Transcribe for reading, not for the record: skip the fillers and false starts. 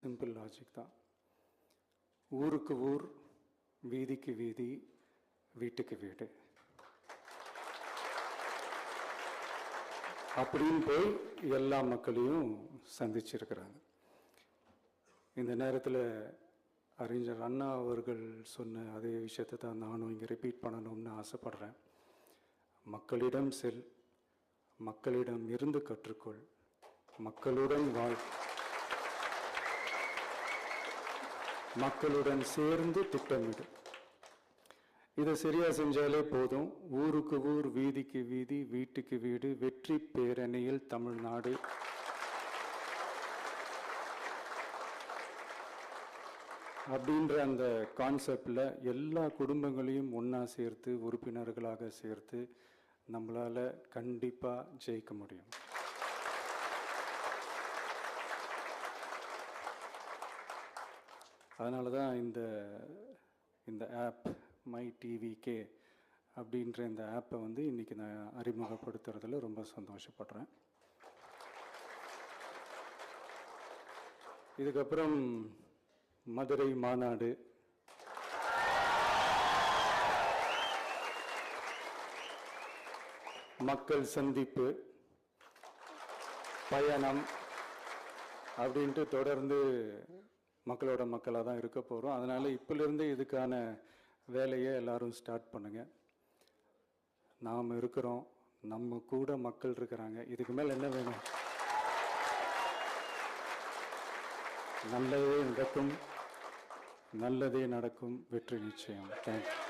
Simple logic தான். ஊருக்கு ஊர், வீதிக்கு வீதி, வீட்டுக்கு வீடு அப்படின்னு போய் எல்லா மக்களையும் சந்திச்சிருக்கிறாங்க. இந்த நேரத்தில் அறிஞர் அண்ணா அவர்கள் சொன்ன அதே விஷயத்தை தான் நானும் இங்கே ரிப்பீட் பண்ணணும்னு ஆசைப்படுறேன். மக்களிடம் செல், மக்களிடம் இருந்து கற்றுக்கொள், மக்களுடன் வாழ், மக்களுடன் சேர்ந்து திட்டமிடு. இதை சரியா செஞ்சாலே போதும். ஊருக்கு ஊர், வீதிக்கு வீதி, வீட்டுக்கு வீடு, வெற்றி பேரணியில் தமிழ்நாடு. அப்படின்ற அந்த கான்செப்டில் எல்லா குடும்பங்களையும் ஒன்றா சேர்த்து உறுப்பினர்களாக சேர்த்து நம்மளால் கண்டிப்பாக ஜெயிக்க முடியும். அதனால தான் இந்த ஆப் மை டிவிகே அப்படின்ற இந்த ஆப்பை வந்து இன்றைக்கி நான் அறிமுகப்படுத்துறதுல ரொம்ப சந்தோஷப்படுறேன். இதுக்கப்புறம் மதுரை மாநாடு, மக்கள் சந்திப்பு, பயணம் அப்படின்ட்டு தொடர்ந்து மக்களோட மக்களாக தான் இருக்க போகிறோம். அதனால் இப்போலேருந்து இதுக்கான வேலையை எல்லாரும் ஸ்டார்ட் பண்ணுங்கள். நாம் இருக்கிறோம், நம்ம கூட மக்கள் இருக்கிறாங்க. இதுக்கு மேலே என்ன வேணும்? நல்லதே நடக்கும், நல்லதே நடக்கும், வெற்றி நிச்சயம். தேங்க்யூ.